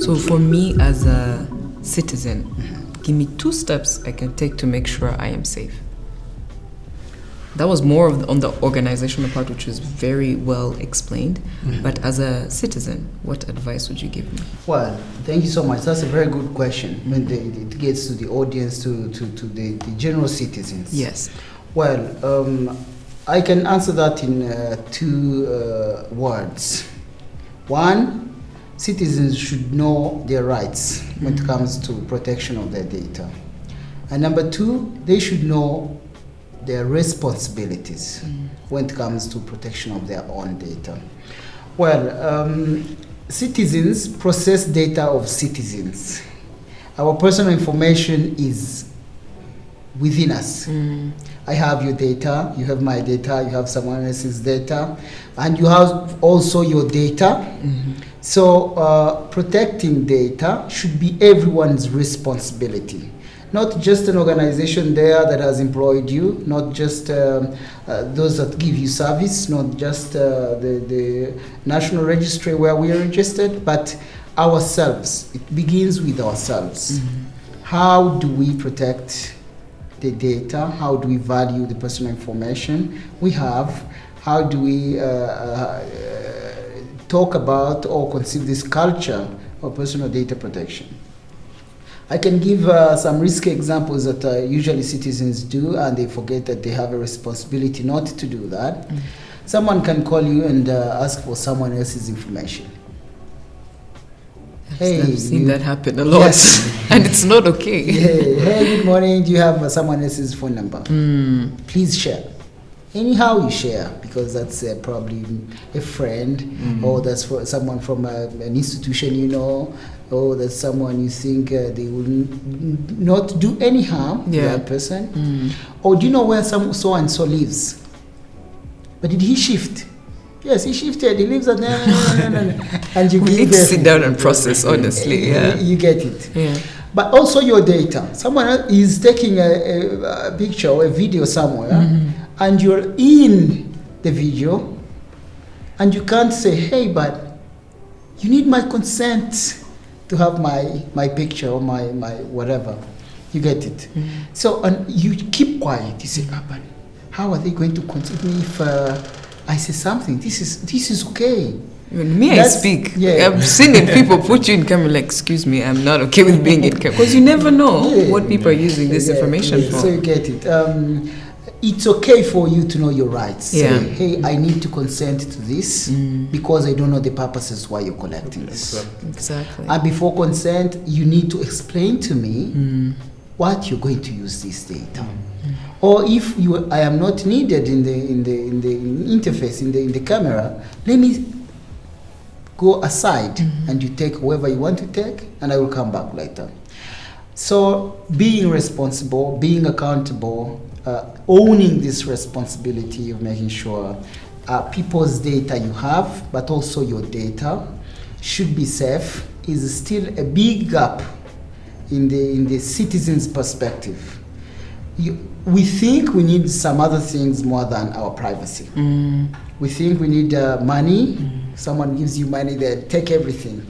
So for me as a citizen, give me 2 steps I can take to make sure I am safe. That was more on the organizational part, which is very well explained. But as a citizen, what advice would you give me? Well, thank you so much. That's a very good question. When it gets to the audience, to the general citizens. Yes. Well, I can answer that in 2 words. One, citizens should know their rights when it comes to protection of their data. And number 2, they should know their responsibilities when it comes to protection of their own data. Well, citizens process data of citizens. Our personal information is within us. I have your data, you have my data, you have someone else's data, and you have also your data. So protecting data should be everyone's responsibility. Not just an organization there that has employed you, not just those that give you service, not just the national registry where we are registered, but ourselves. It begins with ourselves. How do we protect the data? How do we value the personal information we have? How do we talk about or conceive this culture of personal data protection? I can give some risky examples that usually citizens do, and they forget that they have a responsibility not to do that. Someone can call you and ask for someone else's information. I've seen that happen a lot. Yes. And it's not okay. Hey, good morning. Do you have someone else's phone number? Please share. Anyhow you share, because that's probably a friend, or that's for someone from an institution you know, or that's someone you think they will not do any harm to that person. Or do you know where so and so lives? But did he shift? Yes, he shifted. He lives at no. And you We need to sit down and process, honestly. You get it. But also your data. Someone else is taking a picture or a video somewhere, and you're in the video, and you can't say, hey, but you need my consent to have my picture or my whatever. You get it? So, and you keep quiet. You say, but how are they going to consent me if I say something? This is okay. When I speak, I've seen it, people put you in camera like, excuse me, I'm not okay with being in camera. Because you never know what people are using this information for. So you get it. It's okay for you to know your rights. Say, hey, I need to consent to this because I don't know the purposes why you're collecting this. Exactly. And before consent, you need to explain to me what you're going to use this data. Or if I am not needed in the interface, in the camera, let me go aside and you take whoever you want to take, and I will come back later. So being responsible, being accountable, owning this responsibility of making sure people's data you have, but also your data, should be safe, is still a big gap in the citizen's perspective. We think we need some other things more than our privacy. We think we need money. Someone gives you money, they take everything.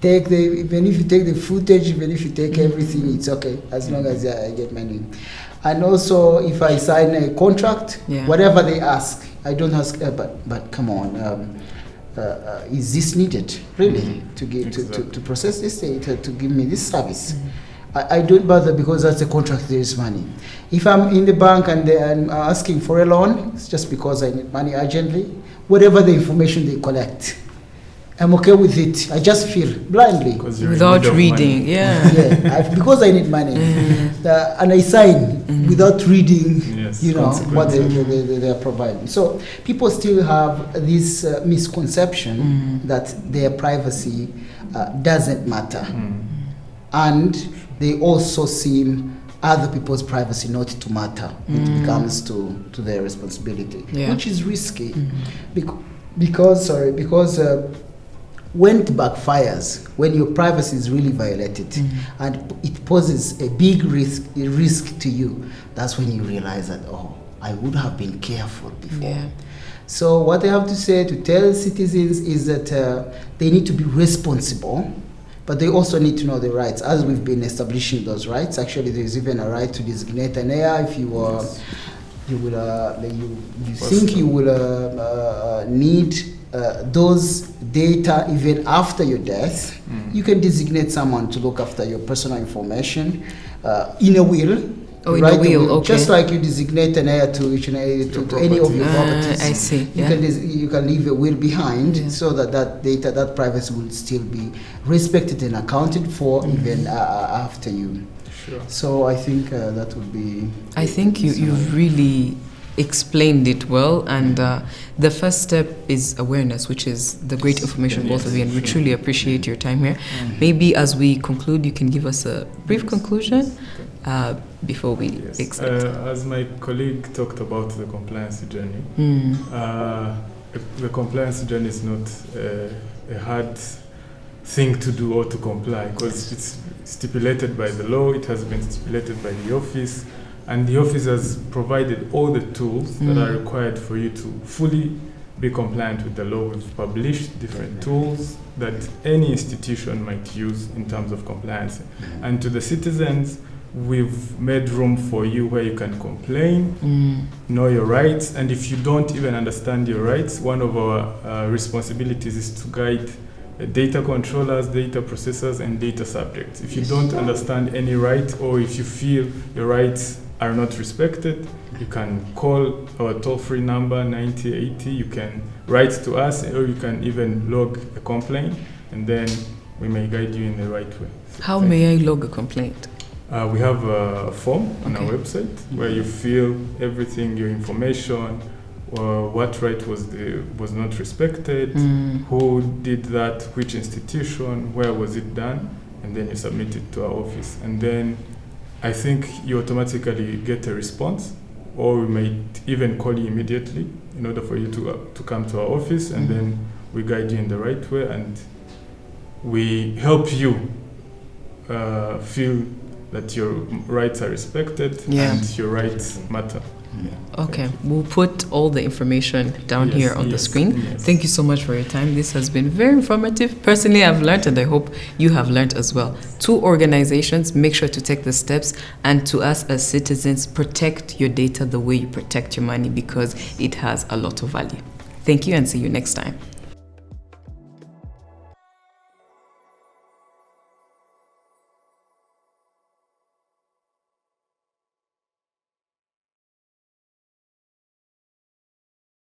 Even if you take the footage, even if you take everything, it's okay, as long as I get money. And also, if I sign a contract, whatever they ask, I don't ask, but come on, is this needed, really, to process this data, to give me this service? I don't bother, because that's a contract, there is money. If I'm in the bank and I'm asking for a loan, it's just because I need money urgently. Whatever the information they collect, I'm okay with it. I just feel blindly. Without reading, because I need money. And I sign without reading, what they are providing. So people still have this misconception that their privacy doesn't matter. And they also seem other people's privacy not to matter when it comes to their responsibility, which is risky. Because when it backfires, when your privacy is really violated and it poses a big risk to you, that's when you realize that, I would have been careful before. So what I have to say to tell citizens is that they need to be responsible, but they also need to know the rights. As we've been establishing those rights, actually there is even a right to designate an heir if you you will you think you will need those data even after your death. You can designate someone to look after your personal information in a will. Oh, in a will, okay. Just like you designate an heir to any of your properties. I see. You can leave a will behind so that that data, that privacy will still be respected and accounted for even after you. Sure. So I think that would be... I think you've really explained it well, and the first step is awareness, which is the great information both of you, and we truly appreciate your time here. Maybe as we conclude, you can give us a brief conclusion before we exit. As my colleague talked about the compliance journey, the compliance journey is not a hard thing to do or to comply, because it's stipulated by the law, it has been stipulated by the office, and the office has provided all the tools that are required for you to fully be compliant with the law. We've published different tools that any institution might use in terms of compliance. And to the citizens, we've made room for you where you can complain, know your rights, and if you don't even understand your rights, one of our responsibilities is to guide data controllers, data processors, and data subjects. If you don't understand any right, or if you feel your rights are not respected, you can call our toll-free number 9080. You can write to us, or you can even log a complaint, and then we may guide you in the right way. How may I log a complaint? We have a form on our website where you fill everything, your information, what right was not respected, who did that, which institution, where was it done, and then you submit it to our office. And then I think you automatically get a response, or we may even call you immediately in order for you to come to our office, and then we guide you in the right way, and we help you feel that your rights are respected and your rights matter. Okay, we'll put all the information down here on the screen. Thank you so much for your time. This has been very informative. Personally, I've learned, and I hope you have learned as well. To organizations, make sure to take the steps, and to us as citizens, protect your data the way you protect your money, because it has a lot of value. Thank you, and see you next time.